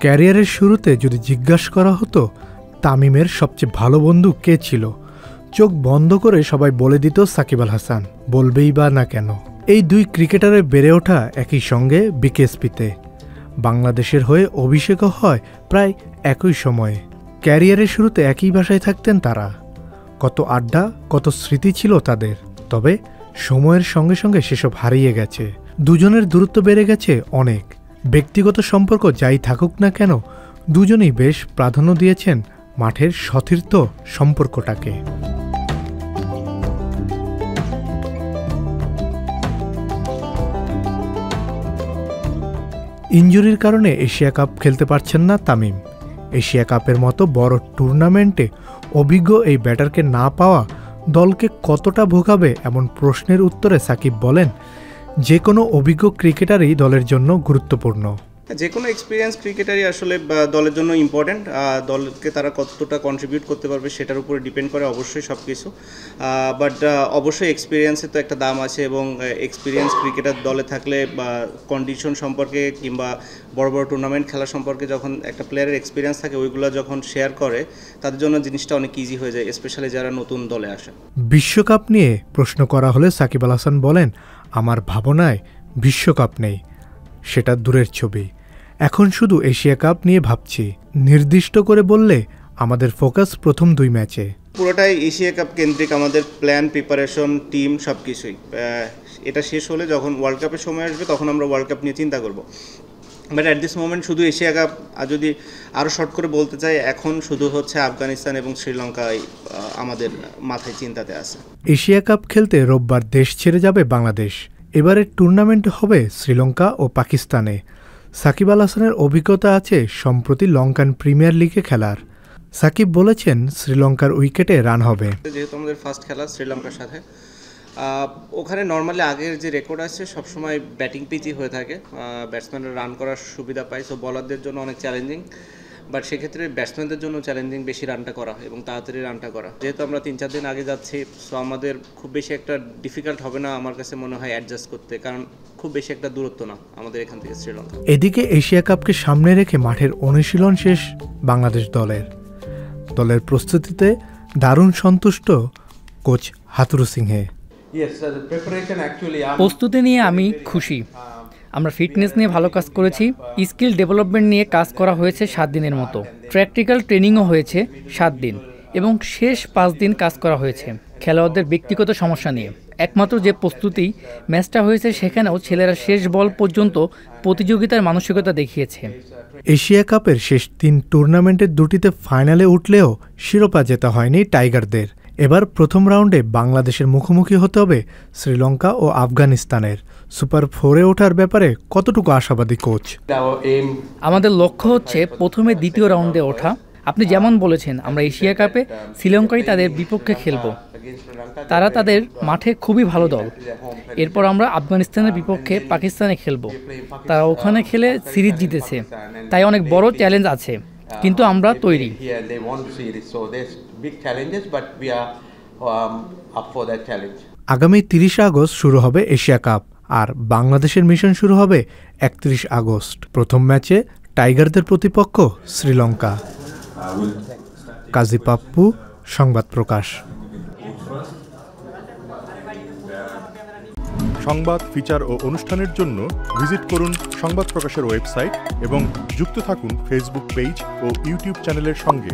ক্যারিয়ারের শুরুতে যদি জিজ্ঞাসা করা হতো তামিমের সবচেয়ে ভালো বন্ধু কে ছিল, চোখ বন্ধ করে সবাই বলে দিত সাকিব আল হাসান, বলবেই বা না কেন। এই দুই ক্রিকেটারে বেড়ে ওঠা একই সঙ্গে বিকেএসপিতে, বাংলাদেশের হয়ে অভিষেকও হয় প্রায় একই সময়ে। ক্যারিয়ারের শুরুতে একই বাসায় থাকতেন তারা, কত আড্ডা, কত স্মৃতি ছিল তাদের। তবে সময়ের সঙ্গে সঙ্গে সেসব হারিয়ে গেছে, দুজনের দূরত্ব বেড়ে গেছে অনেক। ব্যক্তিগত সম্পর্ক যাই থাকুক না কেন, দুজনেই বেশ প্রাধান্য দিয়েছেন মাঠের সতীর্থ সম্পর্কটাকে। ইনজুরির কারণে এশিয়া কাপ খেলতে পারছেন না তামিম। এশিয়া কাপের মতো বড় টুর্নামেন্টে অভিজ্ঞ এই ব্যাটারকে না পাওয়া দলকে কতটা ভোগাবে এমন প্রশ্নের উত্তরে সাকিব বলেন, যে কোনো অভিজ্ঞ ক্রিকেটারই দলের জন্য গুরুত্বপূর্ণ। যে কোনো এক্সপিরিয়েন্স ক্রিকেটারই আসলে দলের জন্য ইম্পর্ট্যান্ট। দলকে তারা কতটা কন্ট্রিবিউট করতে পারবে সেটার উপরে ডিপেন্ড করে অবশ্যই সব কিছু। বাট অবশ্যই এক্সপিরিয়েন্সের তো একটা দাম আছে, এবং এক্সপিরিয়েন্স ক্রিকেটার দলে থাকলে বা কন্ডিশন সম্পর্কে কিংবা বড় বড় টুর্নামেন্ট খেলা সম্পর্কে যখন একটা প্লেয়ারের এক্সপিরিয়েন্স থাকে, ওইগুলো যখন শেয়ার করে তাদের জন্য জিনিসটা অনেক ইজি হয়ে যায়, স্পেশালি যারা নতুন দলে আসে। বিশ্বকাপ নিয়ে প্রশ্ন করা হলে সাকিব আল হাসান বলেন, আমার ভাবনায় বিশ্বকাপ নেই, সেটা দূরের ছবি, এখন শুধু এশিয়া কাপ নিয়ে ভাবছি। নির্দিষ্ট করে বললে আমাদের ফোকাস প্রথম 2 ম্যাচে। পুরোটাই এশিয়া কাপ কেন্দ্রিক, আমাদের প্ল্যান, প্রিপারেশন, টিম সব কিছুই। এটা শেষ হলে যখন ওয়ার্ল্ড কাপের সময় আসবে তখন আমরা ওয়ার্ল্ড কাপ নিয়ে চিন্তা করব। বাট অ্যাট দিস মোমেন্ট শুধু এশিয়া কাপ। আর যদি আরও শর্ট করে বলতে চাই, এখন শুধু হচ্ছে আফগানিস্তান এবং শ্রীলঙ্কায় আমাদের মাথায় চিন্তাতে আছে। এশিয়া কাপ খেলতে রোববার দেশ ছেড়ে যাবে বাংলাদেশ। এবারের টুর্নামেন্ট হবে শ্রীলঙ্কা ও পাকিস্তানে। সাকিব আল হাসানের অভিজ্ঞতা আছে সম্প্রতি লঙ্কান প্রিমিয়ার লিগে খেলার। সাকিব বলেছেন, শ্রীলঙ্কার উইকেটে রান হবে। যেহেতু আমাদের ফার্স্ট খেলা শ্রীলঙ্কার সাথে, ওখানে নর্মালি আগের যে রেকর্ড আছে সবসময় ব্যাটিং পিচই হয়ে থাকে, ব্যাটসম্যানরা রান করার সুবিধা পায়। সো বলারদের জন্য অনেক চ্যালেঞ্জিং, বাট সেক্ষেত্রে ব্যাটসম্যানদের জন্য চ্যালেঞ্জিং বেশি রানটা করা এবং তাড়াতাড়ি রানটা করা। যেহেতু আমরা 3-4 দিন আগে যাচ্ছি, সো আমাদের খুব বেশি একটা ডিফিকাল্ট হবে না আমার কাছে মনে হয় অ্যাডজাস্ট করতে, কারণ খুব বেশি একটা দূরত্ব না আমাদের এখান থেকে শ্রীলঙ্কা। এদিকে এশিয়া কাপকে সামনে রেখে মাঠের অনুশীলন শেষ বাংলাদেশ দলের প্রস্তুতিতে দারুণ সন্তুষ্ট কোচ হাতুরু সিংহে। প্রস্তুতি নিয়ে আমি খুশি। আমরা ফিটনেস নিয়ে ভালো কাজ করেছি, স্কিল ডেভেলপমেন্ট নিয়ে কাজ করা হয়েছে 7 দিনের মতো, প্র্যাকটিক্যাল ট্রেনিংও হয়েছে 7 দিন, এবং শেষ 5 দিন কাজ করা হয়েছে খেলোয়াড়দের ব্যক্তিগত সমস্যা নিয়ে। একমাত্র যে প্রস্তুতি ম্যাচটা হয়েছে সেখানেও ছেলেরা শেষ বল পর্যন্ত প্রতিযোগিতার মানসিকতা দেখিয়েছে। এশিয়া কাপের শেষ 3 টুর্নামেন্টের 2টিতে ফাইনালে উঠলেও শিরোপা জেতা হয়নি টাইগারদের। এবার প্রথম রাউন্ডে বাংলাদেশের মুখোমুখি হতে হবে শ্রীলঙ্কা ও আফগানিস্তানের। সুপার 4-এ ওঠার ব্যাপারে কতটুকু আশাবাদী কোচ? আমাদের লক্ষ্য হচ্ছে প্রথমে 2য় রাউন্ডে ওঠা। আপনি যেমন বলেছেন, আমরা এশিয়া কাপে শ্রীলঙ্কায় তাদের বিপক্ষে খেলব, তারা তাদের মাঠে খুবই ভালো দল। এরপর আমরা আফগানিস্তানের বিপক্ষে পাকিস্তানে খেলব, তারা ওখানে খেলে সিরিজ জিতেছে, তাই অনেক বড় চ্যালেঞ্জ আছে, কিন্তু আমরা তৈরি। আগামী 30 আগস্ট শুরু হবে এশিয়া কাপ, আর বাংলাদেশের মিশন শুরু হবে 31 আগস্ট। প্রথম ম্যাচে টাইগারদের প্রতিপক্ষ শ্রীলঙ্কা। কাজী পাপ্পু, সংবাদ প্রকাশ। সংবাদ, ফিচার ও অনুষ্ঠানের জন্য ভিজিট করুন সংবাদ প্রকাশের ওয়েবসাইট এবং যুক্ত থাকুন ফেসবুক পেজ ও ইউটিউব চ্যানেলের সঙ্গে।